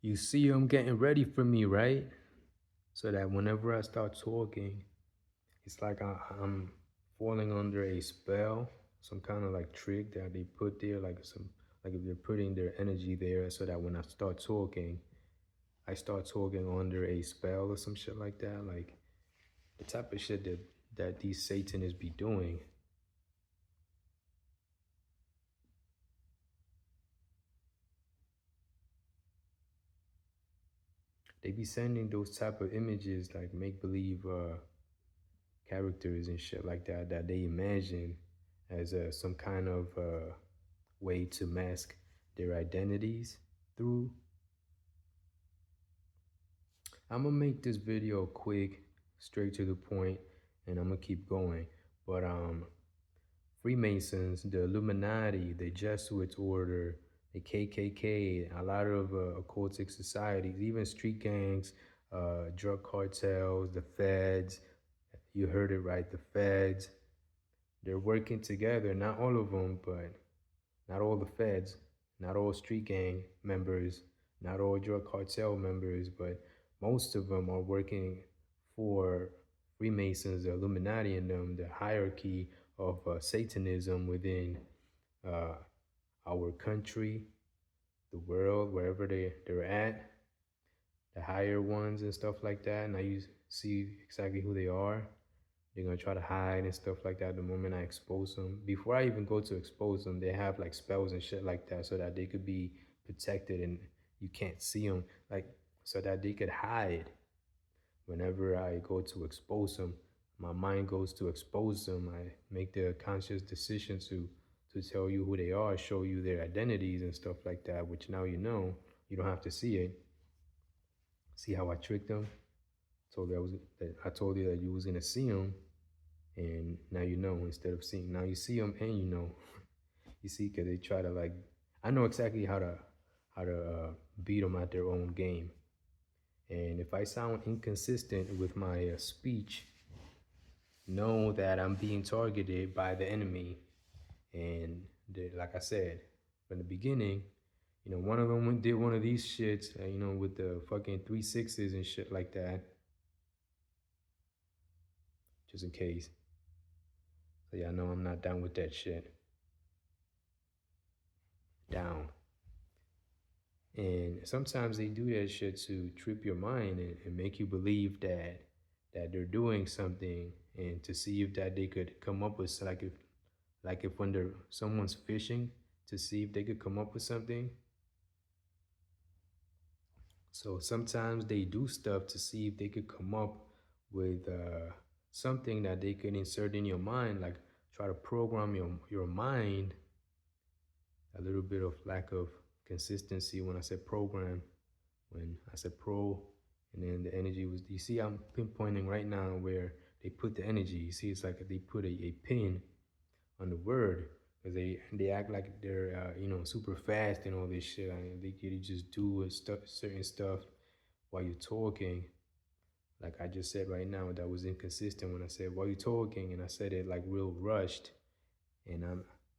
You see them getting ready for me, right? So that whenever I start talking, it's like I'm falling under a spell, some kind of like trick that they put there, like if they're putting their energy there, so that when I start talking, I start talking under a spell or some shit like that, like the type of shit that these Satanists be doing. They be sending those type of images, like make believe characters and shit like that, that they imagine as some kind of way to mask their identities through. I'm gonna make this video quick, straight to the point, and I'm gonna keep going. But Freemasons, the Illuminati, the Jesuits order, the KKK, a lot of occultic societies, even street gangs, drug cartels, the feds. You heard it right, the feds. They're working together. Not all of them, but not all the feds, not all street gang members, not all drug cartel members, but most of them are working for Freemasons, the Illuminati, and them, the hierarchy of Satanism within uh, our country, the world, wherever they're at, the higher ones and stuff like that. Now you see exactly who they are. They're gonna try to hide and stuff like that the moment I expose them. Before I even go to expose them, they have like spells and shit like that so that they could be protected and you can't see them. Like so that they could hide. Whenever I go to expose them, my mind goes to expose them. I make the conscious decision to tell you who they are, show you their identities and stuff like that, which now you know. You don't have to see it. See how I tricked them? I told you that you was gonna see them, and now you know instead of seeing. Now you see them and you know. You see, because they try to like. I know exactly how to beat them at their own game. And if I sound inconsistent with my speech, know that I'm being targeted by the enemy. And like I said from the beginning, one of them did one of these shits, with the fucking 3 6s and shit like that, just in case. So y'all know I'm not down with that shit. Down. And sometimes they do that shit to trip your mind and make you believe that they're doing something, and to see if that they could come up with like if when someone's fishing to see if they could come up with something. So sometimes they do stuff to see if they could come up with something that they can insert in your mind, like try to program your mind. A little bit of lack of consistency when I said program, when I said pro, and then the energy was. You see, I'm pinpointing right now where they put the energy. You see, it's like they put a pin on the word because they act like they're super fast and all this shit. I mean, they could just do stuff, certain stuff while you're talking. Like I just said right now, that was inconsistent when I said while you're talking, and I said it like real rushed, and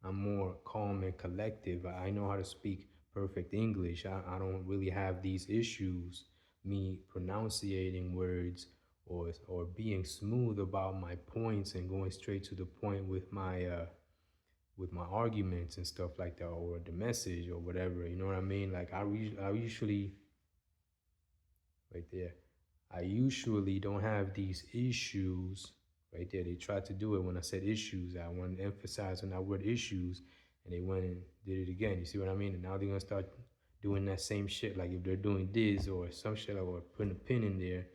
I'm more calm and collective. I know how to speak perfect English. I don't really have these issues, me pronunciating words or being smooth about my points and going straight to the point with my arguments and stuff like that, or the message or whatever. You know what I mean? Like I usually right there. I usually don't have these issues right there. They tried to do it when I said issues. I wanted to emphasize on that word issues, and they went and did it again. You see what I mean? And now they're gonna start doing that same shit. Like if they're doing this or some shit, or putting a pin in there,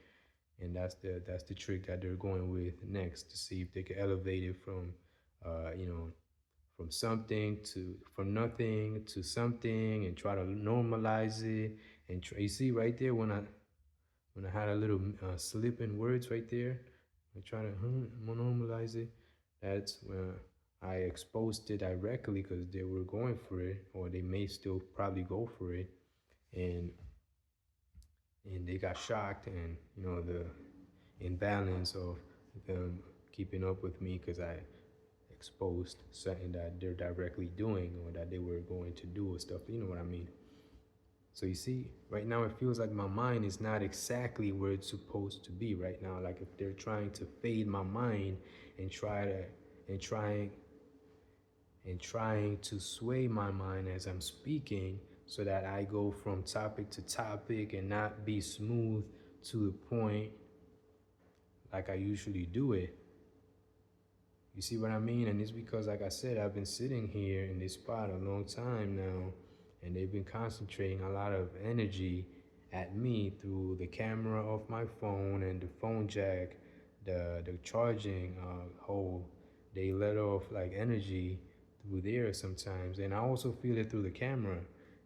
and that's the trick that they're going with next to see if they can elevate it from, from something to from nothing to something, and try to normalize it. And you see right there when I had a little slip in words right there, I try to normalize it. That's when I exposed it directly because they were going for it, or they may still probably go for it, and they got shocked, and the imbalance of them keeping up with me because I exposed something that they're directly doing or that they were going to do or stuff. You know what I mean? So you see, right now it feels like my mind is not exactly where it's supposed to be right now. Like if they're trying to fade my mind and and trying trying to sway my mind as I'm speaking so that I go from topic to topic and not be smooth to the point like I usually do it. You see what I mean? And it's because, like I said, I've been sitting here in this spot a long time now, and they've been concentrating a lot of energy at me through the camera of my phone and the phone jack, the charging hole. They let off like energy through there sometimes, and I also feel it through the camera.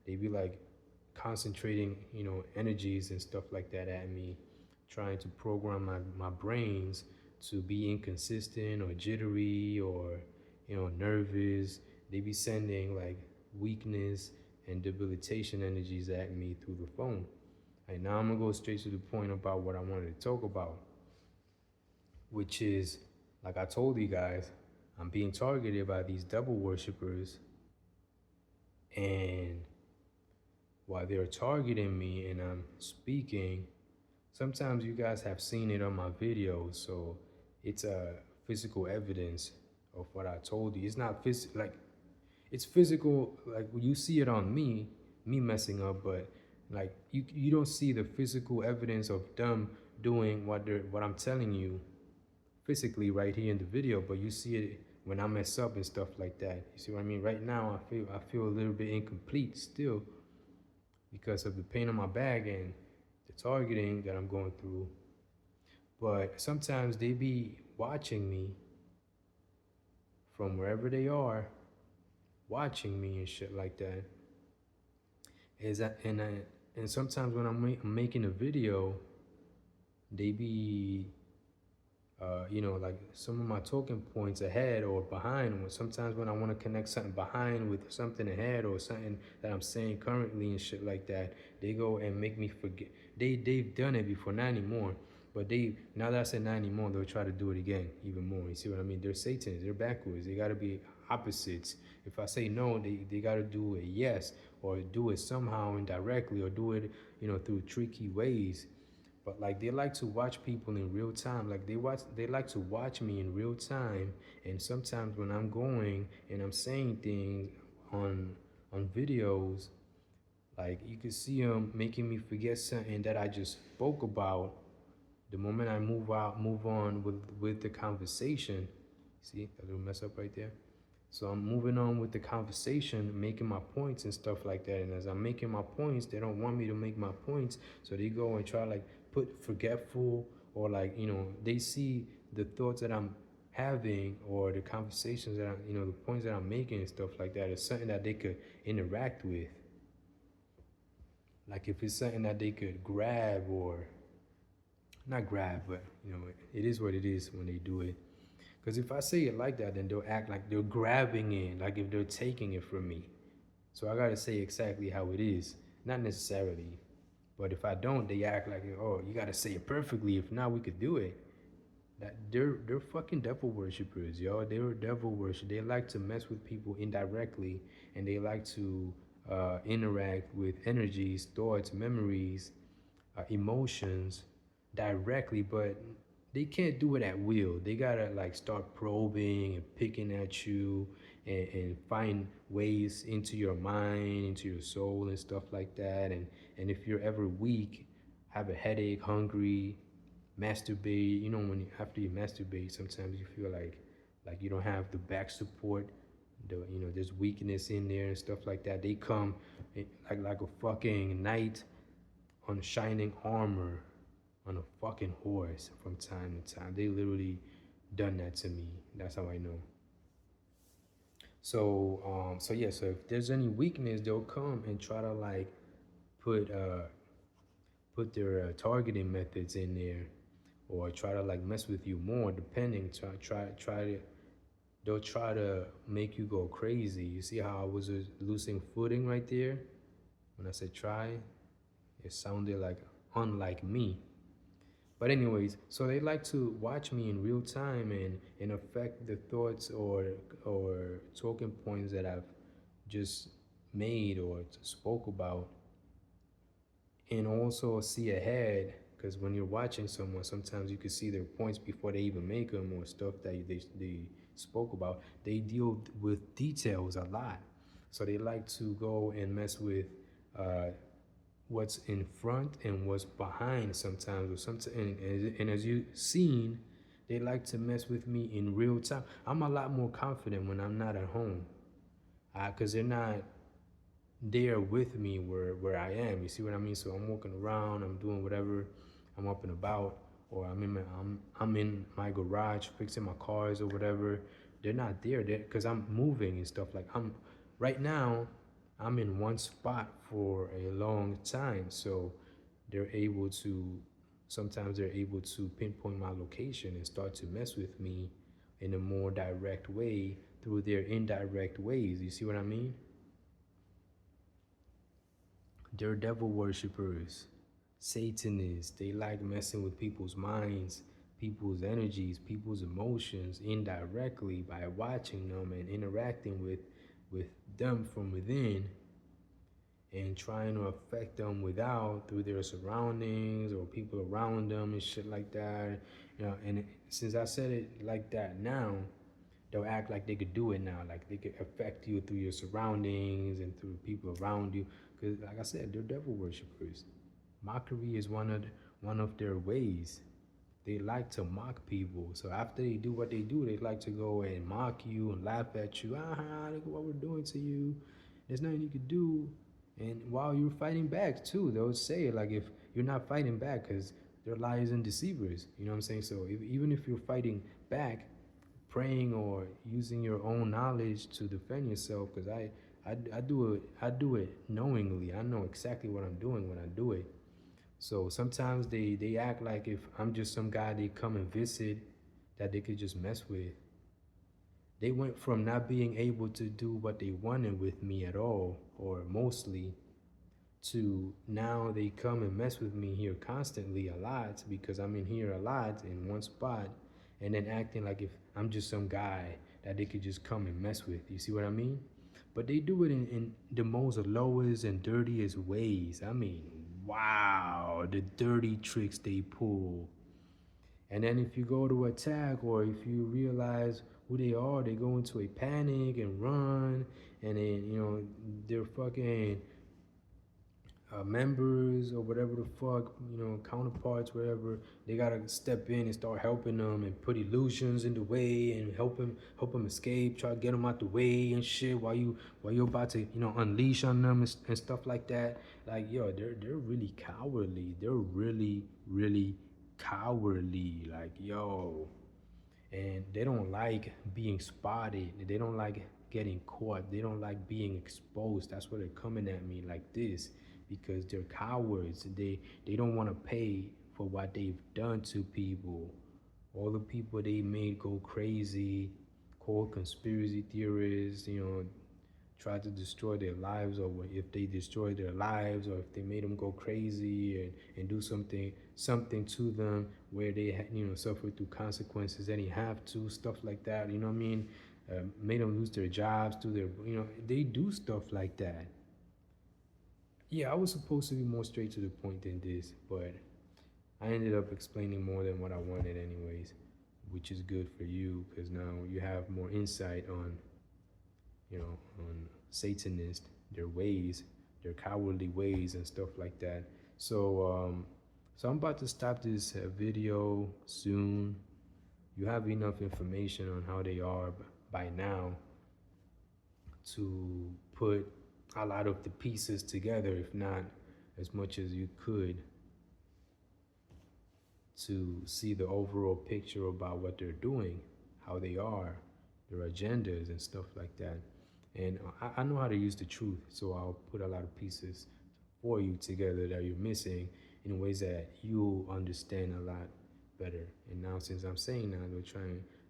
They be like concentrating, energies and stuff like that at me, trying to program my brains to be inconsistent or jittery or nervous. They be sending like weakness and debilitation energies at me through the phone. And now I'm gonna go straight to the point about what I wanted to talk about, which is, like I told you guys, I'm being targeted by these devil worshippers, and while they're targeting me and I'm speaking, sometimes you guys have seen it on my videos, so it's a physical evidence of what I told you. It's not like it's physical, like you see it on me messing up, but like you don't see the physical evidence of them doing what I'm telling you physically right here in the video, but you see it when I mess up and stuff like that. You see what I mean? Right now I feel a little bit incomplete still because of the pain on my back and the targeting that I'm going through. But sometimes they be watching me from wherever they are, watching me and shit like that. Is that and sometimes when I'm making a video, they be like some of my talking points ahead or behind. Sometimes when I want to connect something behind with something ahead or something that I'm saying currently and shit like that, they go and make me forget. They've done it before, not anymore. But now that I said not anymore, they'll try to do it again even more. You see what I mean? They're Satans. They're backwards. They gotta be opposites. If I say no, they gotta do a yes or do it somehow indirectly or do it through tricky ways. But like they like to watch people in real time. Like they like to watch me in real time. And sometimes when I'm going and I'm saying things on videos, like you can see them making me forget something that I just spoke about. The moment I move on with the conversation, see that little mess up right there. So I'm moving on with the conversation, making my points and stuff like that. And as I'm making my points, they don't want me to make my points. So they go and try like put forgetful or like, they see the thoughts that I'm having or the conversations that the points that I'm making and stuff like that is something that they could interact with. Like if it's something that they could grab or not grab, but it is what it is when they do it. Because if I say it like that, then they'll act like they're grabbing it, like if they're taking it from me. So I gotta say exactly how it is, not necessarily. But if I don't, they act like, oh, you gotta say it perfectly. If not, we could do it. That they're fucking devil worshippers, yo. They're devil worship. They like to mess with people indirectly, and they like to interact with energies, thoughts, memories, emotions directly, but they can't do it at will. They gotta like start probing and picking at you and find ways into your mind, into your soul and stuff like that. And if you're ever weak, have a headache, hungry, masturbate, when after you masturbate, sometimes you feel like you don't have the back support, there's weakness in there and stuff like that. They come like a fucking knight on shining armor on a fucking horse from time to time. They literally done that to me. That's how I know. So yeah, so if there's any weakness, they'll come and try to like put uh put their targeting methods in there or try to like mess with you more depending try to they'll try to make you go crazy. You see how I was losing footing right there when I said try? It sounded like unlike me. But anyways, so they like to watch me in real time and affect the thoughts or talking points that I've just made or spoke about. and also see ahead, because when you're watching someone, sometimes you can see their points before they even make them, or stuff that they spoke about. They deal with details a lot, so they like to go and mess with uh, what's in front and what's behind sometimes, or sometimes, and as you've seen, they like to mess with me in real time. I'm a lot more confident when I'm not at home, because they're not there with me where I am. You see what I mean? So I'm walking around, I'm doing whatever, I'm up and about, or I'm in my garage fixing my cars or whatever. They're not there because I'm moving and stuff. Like I'm right now, I'm in one spot for a long time, so they're able to sometimes they're able to pinpoint my location and start to mess with me in a more direct way through their indirect ways. You see what I mean? They're devil worshippers, Satanists. They like messing with people's minds, people's energies, people's emotions indirectly by watching them and interacting with them from within, and trying to affect them without through their surroundings or people around them and shit like that. And since I said it like that now, they'll act like they could do it now, like they could affect you through your surroundings and through people around you. Because, like I said, they're devil worshippers. Mockery is one of their ways. They like to mock people. So after they do what they do, they like to go and mock you and laugh at you. Look at what we're doing to you. There's nothing you could do. And while you're fighting back too, they'll say like if you're not fighting back, because they're liars and deceivers. You know what I'm saying? So even if you're fighting back, praying or using your own knowledge to defend yourself, because I do it knowingly. I know exactly what I'm doing when I do it. So sometimes they act like if I'm just some guy they come and visit that they could just mess with. They went from not being able to do what they wanted with me at all, or mostly, to now they come and mess with me here constantly a lot because I'm in here a lot in one spot, and then acting like if I'm just some guy that they could just come and mess with. You see what I mean? But they do it in the most lowest and dirtiest ways. I mean, wow, the dirty tricks they pull. And then if you go to attack, or if you realize who they go into a panic and run, and then they're fucking members or whatever the fuck, counterparts, whatever, they gotta step in and start helping them and put illusions in the way and help them escape, try to get them out the way and shit while you're about to unleash on them and stuff like that. Like yo, they're really cowardly. They're really really cowardly. Like yo, and they don't like being spotted. They don't like getting caught. They don't like being exposed. That's why they're coming at me like this, because they're cowards. They don't want to pay for what they've done to people. All the people they made go crazy, called conspiracy theorists, try to destroy their lives, or if they destroy their lives, or if they made them go crazy and do something to them where they suffer through consequences they didn't have to, stuff like that. You know what I mean? Made them lose their jobs, do their they do stuff like that. Yeah, I was supposed to be more straight to the point than this, but I ended up explaining more than what I wanted anyways, which is good for you because now you have more insight on Satanists, their ways, their cowardly ways and stuff like that. So I'm about to stop this video soon. You have enough information on how they are by now to put a lot of the pieces together, if not as much as you could, to see the overall picture about what they're doing, how they are, their agendas and stuff like that. And I know how to use the truth, so I'll put a lot of pieces for you together that you're missing in ways that you'll understand a lot better. And now since I'm saying that,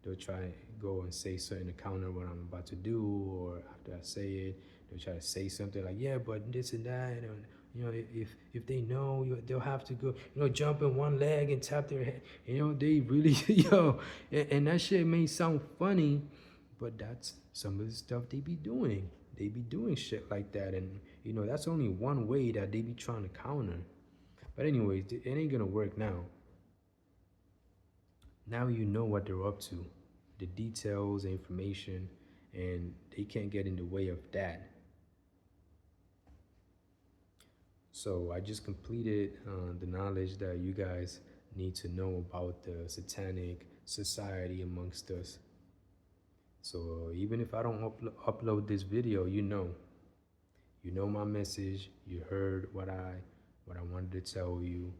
they'll try go and say certain account of what I'm about to do, or after I say it, they'll try to say something like, yeah, but this and that, and if they know, they'll have to go, jump in one leg and tap their head. They really, and that shit may sound funny, but that's some of the stuff they be doing. They be doing shit like that, and that's only one way that they be trying to counter. But anyways, it ain't gonna work now. Now you know what they're up to, the details, information, and they can't get in the way of that. So I just completed the knowledge that you guys need to know about the satanic society amongst us. So even if I don't upload this video, you know my message. You heard what I wanted to tell you,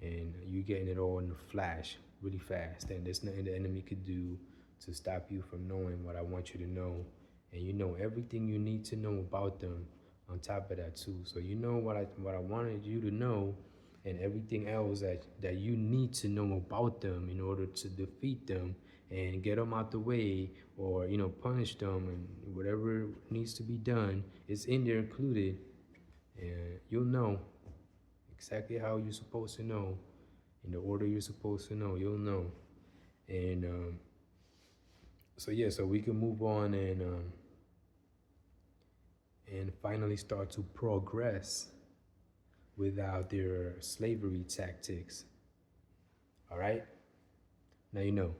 and you getting it all in a flash, really fast. And there's nothing the enemy could do to stop you from knowing what I want you to know. And you know everything you need to know about them. On top of that too, so you know what I wanted you to know, and everything else that you need to know about them in order to defeat them and get them out the way, or punish them, and whatever needs to be done is in there included. And you'll know exactly how you're supposed to know, in the order you're supposed to know. You'll know. And so yeah, so we can move on and finally start to progress without their slavery tactics. All right, now you know.